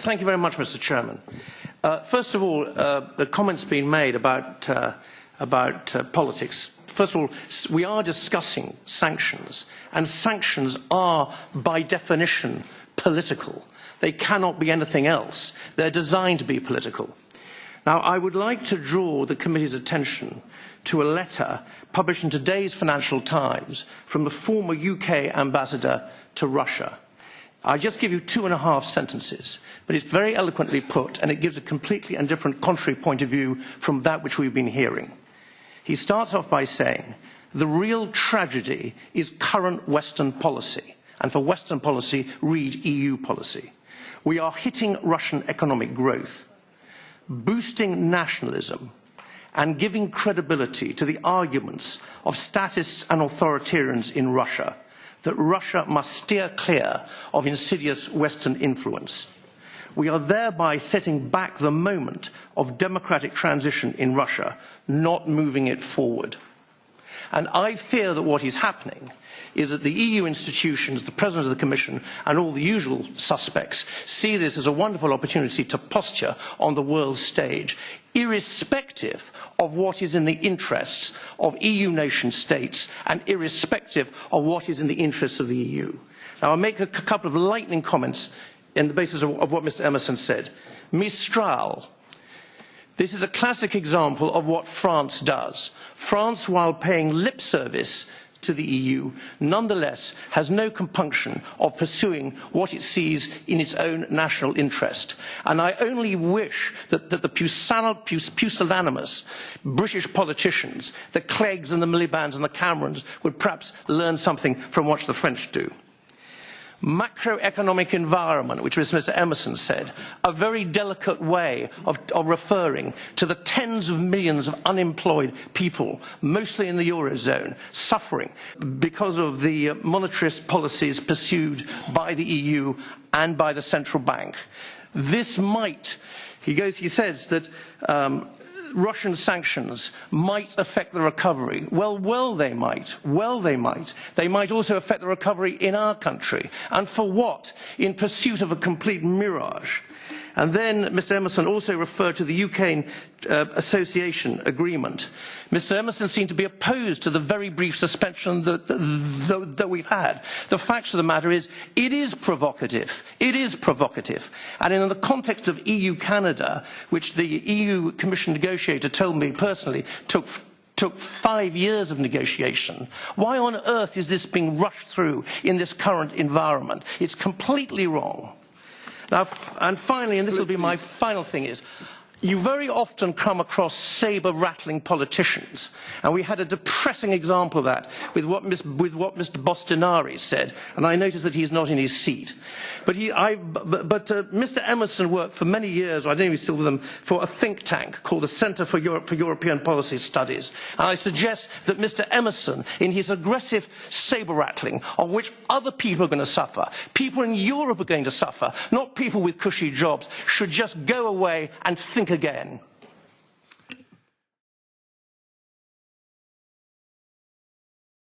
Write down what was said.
Thank you very much, Mr. Chairman. First of all, the comments being made about politics. First of all, we are discussing sanctions, and sanctions are, by definition, political. They cannot be anything else. They're designed to be political. Now, I would like to draw the committee's attention to a letter published in today's Financial Times from the former UK ambassador to Russia. I'll just give you 2.5 sentences, but it's very eloquently put, and it gives a completely and different contrary point of view from that which we've been hearing. He starts off by saying, the real tragedy is current Western policy, and for Western policy, read EU policy. We are hitting Russian economic growth, boosting nationalism, and giving credibility to the arguments of statists and authoritarians in Russia that Russia must steer clear of insidious Western influence. We are thereby setting back the moment of democratic transition in Russia, not moving it forward. And I fear that what is happening is that the EU institutions, the President of the Commission, and all the usual suspects see this as a wonderful opportunity to posture on the world stage, irrespective of what is in the interests of EU nation states and irrespective of what is in the interests of the EU. Now, I'll make a couple of lightning comments on the basis of what Mr. Emerson said. Mistral. This is a classic example of what France does. France, while paying lip service to the EU, nonetheless has no compunction of pursuing what it sees in its own national interest. And I only wish that the pusillanimous British politicians, the Cleggs and the Miliband's and the Camerons, would perhaps learn something from what the French do. Macroeconomic environment, which was Mr. Emerson said, a very delicate way of referring to the tens of millions of unemployed people, mostly in the Eurozone, suffering because of the monetarist policies pursued by the EU and by the central bank. This might, he says that Russian sanctions might affect the recovery. Well, they might. They might also affect the recovery in our country. And for what? In pursuit of a complete mirage. And then Mr. Emerson also referred to the UK association agreement. Mr. Emerson seemed to be opposed to the very brief suspension that we've had. The fact of the matter is, it is provocative. It is provocative. And in the context of EU-Canada, which the EU Commission negotiator told me personally took 5 years of negotiation. Why on earth is this being rushed through in this current environment? It's completely wrong. Now, and finally, and this will be my final thing, is you very often come across Sabre rattling politicians, and we had a depressing example of that with what Mr. Bostinari said, and I notice that he's not in his seat. But Mr. Emerson worked for many years, or I don't know if he's still with them, for a think tank called the Centre for European Policy Studies. And I suggest that Mr. Emerson, in his aggressive sabre rattling, of which other people are going to suffer, people in Europe are going to suffer, not people with cushy jobs, should just go away and think again.